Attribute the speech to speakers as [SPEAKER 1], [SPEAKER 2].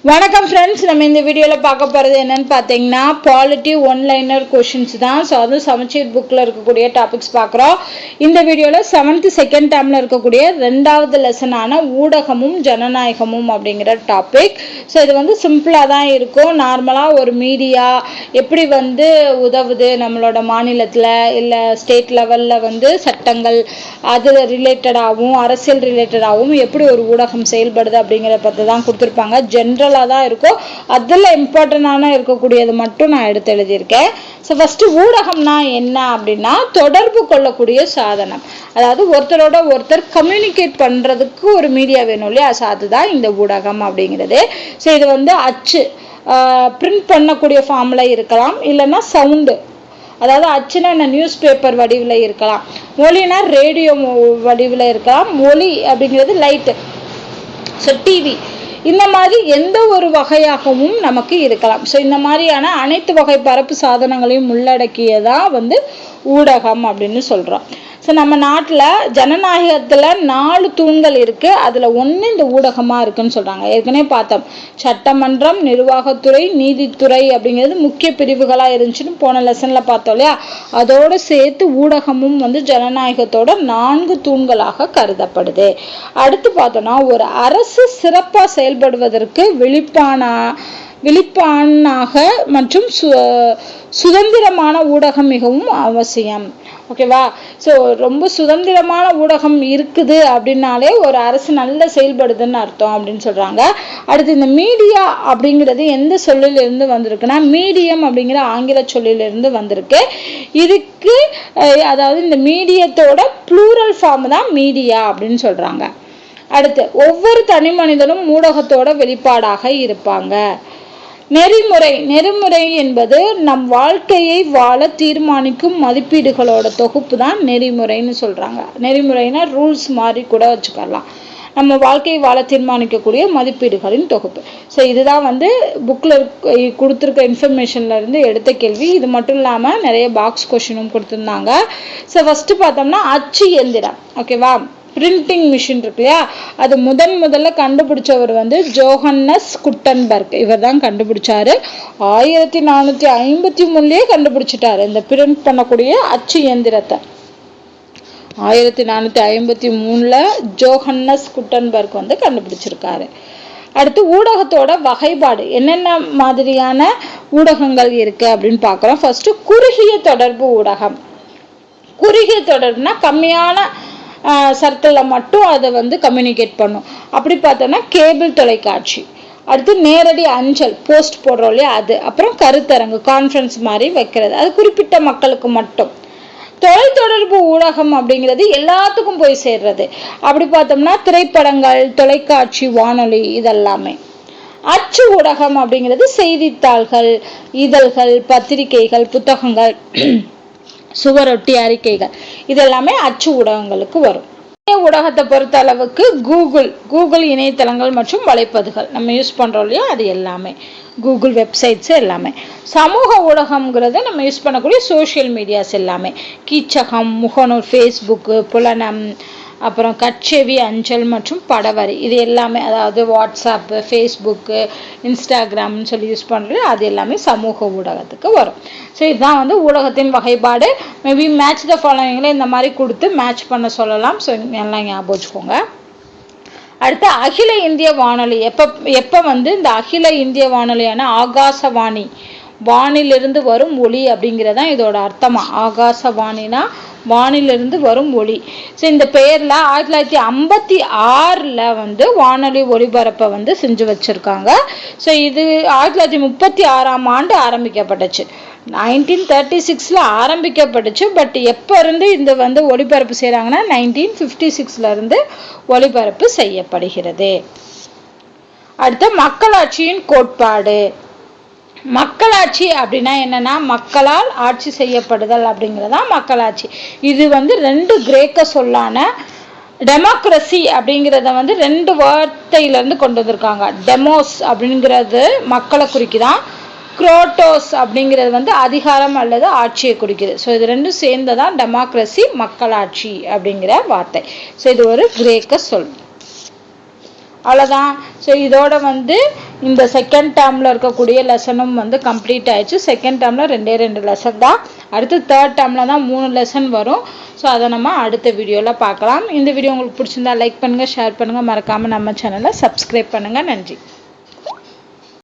[SPEAKER 1] வணக்கம் ஃப்ரெண்ட்ஸ், நம்ம இந்த வீடியோவில் பார்க்க போகிறது என்னன்னு பார்த்தீங்கன்னா பாலிட்டி ஒன்லைனர் கொஷின்ஸ் தான். ஸோ அதுவும் சமச்சீர் புக்கில் இருக்கக்கூடிய டாபிக்ஸ் பார்க்குறோம். இந்த வீடியோவில் 7th செகண்ட் டேர்மில் இருக்கக்கூடிய 2வது லெசனான ஊடகமும் ஜனநாயகமும் அப்படிங்கிற டாபிக். ஸோ இது வந்து சிம்பிளாக தான் இருக்கும். நார்மலாக ஒரு மீடியா எப்படி வந்து உதவுது நம்மளோட மாநிலத்தில் இல்லை ஸ்டேட் லெவலில் வந்து சட்டங்கள் அது ரிலேட்டடாகவும் அரசியல் ரிலேட்டடாகவும் எப்படி ஒரு ஊடகம் செயல்படுது அப்படிங்கிறத பற்றி தான் கொடுத்துருப்பாங்க. ஜென்ரல் தான் இருக்கும். அதில் இம்பார்ட்டன்டான இருக்கக்கூடியது மட்டும் நான் எடுத்து எழுதியிருக்கேன். ஸோ ஃபஸ்ட்டு ஊடகம்னா என்ன அப்படின்னா தொடர்பு கொள்ளக்கூடிய சாதனம். அதாவது ஒருத்தரோட ஒருத்தர் கம்யூனிகேட் பண்ணுறதுக்கு ஒரு மீடியா வேணும் இல்லையா? ஸோ அதுதான் இந்த ஊடகம் அப்படிங்கிறது. ஸோ இது வந்து அச்சு பிரிண்ட் பண்ணக்கூடிய ஃபார்மில் இருக்கலாம், இல்லைன்னா சவுண்டு, அதாவது அச்சுனா என்ன நியூஸ் பேப்பர் வடிவில் இருக்கலாம், ஒலினா ரேடியோ வடிவில் இருக்கலாம், ஒலி அப்படிங்கிறது லைட்டு, ஸோ டிவி, இந்த மாதிரி எந்த ஒரு வகையாகவும் நமக்கு இருக்கலாம். ஸோ இந்த மாதிரியான அனைத்து வகை பரப்பு சாதனங்களையும் உள்ளடக்கியதான் வந்து ஊடகம் அப்படின்னு சொல்கிறோம். ஸோ நம்ம நாட்டில் ஜனநாயகத்தில் 4 தூண்கள் இருக்குது. அதில் ஒன்று இந்த ஊடகமாக இருக்குன்னு சொல்கிறாங்க. ஏற்கனவே பார்த்தோம், சட்டமன்றம், நிர்வாகத்துறை, நீதித்துறை அப்படிங்கிறது முக்கிய பிரிவுகளாக இருந்துச்சுன்னு போன லெசனில் பார்த்தோம் இல்லையா? அதோடு சேர்த்து ஊடகமும் வந்து ஜனநாயகத்தோட 4 தூண்களாக கருதப்படுது. அடுத்து பார்த்தோன்னா, ஒரு அரசு சிறப்பாக செயல்படுவதற்கு விழிப்பானாக மற்றும் சுதந்திரமான ஊடகம் மிகவும் அவசியம். ஓகேவா? ஸோ ரொம்ப சுதந்திரமான ஊடகம் இருக்குது அப்படின்னாலே ஒரு அரசு நல்ல செயல்படுதுன்னு அர்த்தம் அப்படின்னு சொல்கிறாங்க. அடுத்து இந்த மீடியா அப்படிங்கிறது எந்த சொல்லிலிருந்து வந்திருக்குன்னா மீடியம் அப்படிங்கிற ஆங்கில சொல்லிலிருந்து வந்திருக்கு. இதுக்கு அதாவது இந்த மீடியத்தோட ப்ளூரல் ஃபார்ம் தான் மீடியா அப்படின்னு சொல்கிறாங்க. அடுத்து ஒவ்வொரு தனி மனிதனும் ஊடகத்தோட வெளிப்பாடாக இருப்பாங்க. நெறிமுறை என்பது நம் வாழ்க்கையை வாழ தீர்மானிக்கும் மதிப்பீடுகளோட தொகுப்பு தான் நெறிமுறைன்னு சொல்றாங்க. நெறிமுறைனா ரூல்ஸ் மாதிரி கூட வச்சுக்கலாம். நம்ம வாழ்க்கையை வாழ தீர்மானிக்கக்கூடிய மதிப்பீடுகளின் தொகுப்பு. ஸோ இதுதான் வந்து புக்கில் கொடுத்துருக்க இன்ஃபர்மேஷன்ல இருந்து எடுத்த கேள்வி. இது மட்டும் இல்லாமல் நிறைய பாக்ஸ் கொஷினும் கொடுத்துருந்தாங்க. ஸோ ஃபர்ஸ்ட் பார்த்தோம்னா அச்சு இயந்திரம். ஓகேவா? பிரிண்டிங் மிஷின் இருக்கு இல்லையா? அது முதல்ல கண்டுபிடிச்சவர் வந்து ஜோஹன்னஸ் குட்டன்பர்க். இவர் தான் கண்டுபிடிச்சாரு. 1453 கண்டுபிடிச்சிட்டாரு இந்த பிரிண்ட் பண்ணக்கூடிய அச்சு இயந்திரத்தை. 1453 ஜோஹன்னஸ் குட்டன்பர்க் வந்து கண்டுபிடிச்சிருக்காரு. அடுத்து ஊடகத்தோட வகைப்பாடு என்னென்ன மாதிரியான ஊடகங்கள் இருக்கு அப்படின்னு பார்க்குறோம். ஃபர்ஸ்ட் குறுகிய தொடர்பு ஊடகம். குறுகிய தொடர்புனா கம்மியான சர்க்கிளில் மட்டும் அதை வந்து கம்யூனிகேட் பண்ணும். அப்படி பார்த்தோன்னா கேபிள் தொலைக்காட்சி. அடுத்து நேரடி அஞ்சல் போஸ்ட் போடுறோம் இல்லையா அது. அப்புறம் கருத்தரங்கு கான்ஃபரன்ஸ் மாதிரி வைக்கிறது, அது குறிப்பிட்ட மக்களுக்கு மட்டும். தொலைத்தொடர்பு ஊடகம் அப்படிங்கிறது எல்லாத்துக்கும் போய் சேர்றது. அப்படி பார்த்தோம்னா திரைப்படங்கள், தொலைக்காட்சி, வானொலி இதெல்லாமே. அச்சு ஊடகம் அப்படிங்கிறது செய்தித்தாள்கள், இதழ்கள், பத்திரிகைகள், புத்தகங்கள், சுவரொட்டி அறிக்கைகள், இதெல்லாமே அச்சு ஊடகங்களுக்கு வரும். ஊடகத்தை பொறுத்த அளவுக்கு கூகுள் இணையதளங்கள் மற்றும் வலைப்பதிவுகள் நம்ம யூஸ் பண்றோம் இல்லையா? அது எல்லாமே கூகுள் வெப்சைட்ஸ் எல்லாமே. சமூக ஊடகம்ங்கிறது நம்ம யூஸ் பண்ணக்கூடிய சோசியல் மீடியாஸ் எல்லாமே. கீச்சகம், முகநூல், ஃபேஸ்புக்கு, புலனம், அப்புறம் கட்செவி அஞ்சல் மற்றும் படவரி, இது எல்லாமே, அதாவது வாட்ஸ்அப்பு, ஃபேஸ்புக்கு, இன்ஸ்டாகிராம்னு சொல்லி யூஸ் பண்ணுறது அது எல்லாமே சமூக ஊடகத்துக்கு வரும். ஸோ இதுதான் வந்து ஊடகத்தின் வகைப்பாடு. மேபி மேட்ச் த ஃபாலோவிங்கில் இந்த மாதிரி கொடுத்து மேட்ச் பண்ண சொல்லலாம். ஸோ எல்லாம் ஞாபகம் வச்சுக்கோங்க. அடுத்து அகில இந்திய வானொலி. எப்போ வந்து இந்த அகில இந்திய வானொலியான ஆகாசவாணி, வானிலிருந்து வரும் ஒளி அப்படிங்கிறதான் இதோட அர்த்தமா. ஆகாசவாணினா வானிலிருந்து வரும் ஒளி. ஸோ இந்த பெயரில் 1956 வந்து வானொலி ஒளிபரப்பை வந்து செஞ்சு வச்சுருக்காங்க. ஸோ இது 1936 ஆரம்பிக்கப்பட்டுச்சு. 1936 ஆரம்பிக்கப்பட்டுச்சு. பட் எப்போ இருந்து இந்த வந்து ஒளிபரப்பு செய்கிறாங்கன்னா 1956 ஒளிபரப்பு செய்யப்படுகிறது. அடுத்து மக்களாட்சியின் கோட்பாடு. மக்களாட்சி அப்படின்னா என்னன்னா மக்களால் ஆட்சி செய்யப்படுதல் அப்படிங்கிறதா மக்களாட்சி. இது வந்து 2 கிரேக்க சொல்லான டெமோக்ரஸி அப்படிங்கிறத வந்து 2 வார்த்தையிலிருந்து கொண்டு வந்திருக்காங்க. டெமோஸ் அப்படிங்கிறது மக்களை குறிக்குதான், குரோட்டோஸ் அப்படிங்கிறது வந்து அதிகாரம் அல்லது ஆட்சியை குறிக்குது. ஸோ இது 2 சேர்ந்ததான் டெமோக்ரஸி, மக்களாட்சி அப்படிங்கிற வார்த்தை. ஸோ இது ஒரு கிரேக்க சொல். அவ்வளோதான். ஸோ இதோட வந்து இந்த செகண்ட் டேர்மில் இருக்கக்கூடிய லெசனும் வந்து கம்ப்ளீட் ஆயிடுச்சு. செகண்ட் டேர்மில் 2 லெசன் தான். அடுத்து தேர்ட் டேர்மில் தான் 3 லெசன் வரும். ஸோ அதை நம்ம அடுத்த வீடியோவில் பார்க்கலாம். இந்த வீடியோ உங்களுக்கு பிடிச்சிருந்தா லைக் பண்ணுங்கள், ஷேர் பண்ணுங்கள், மறக்காமல் நம்ம சேனலை சப்ஸ்கிரைப் பண்ணுங்கள். நன்றி.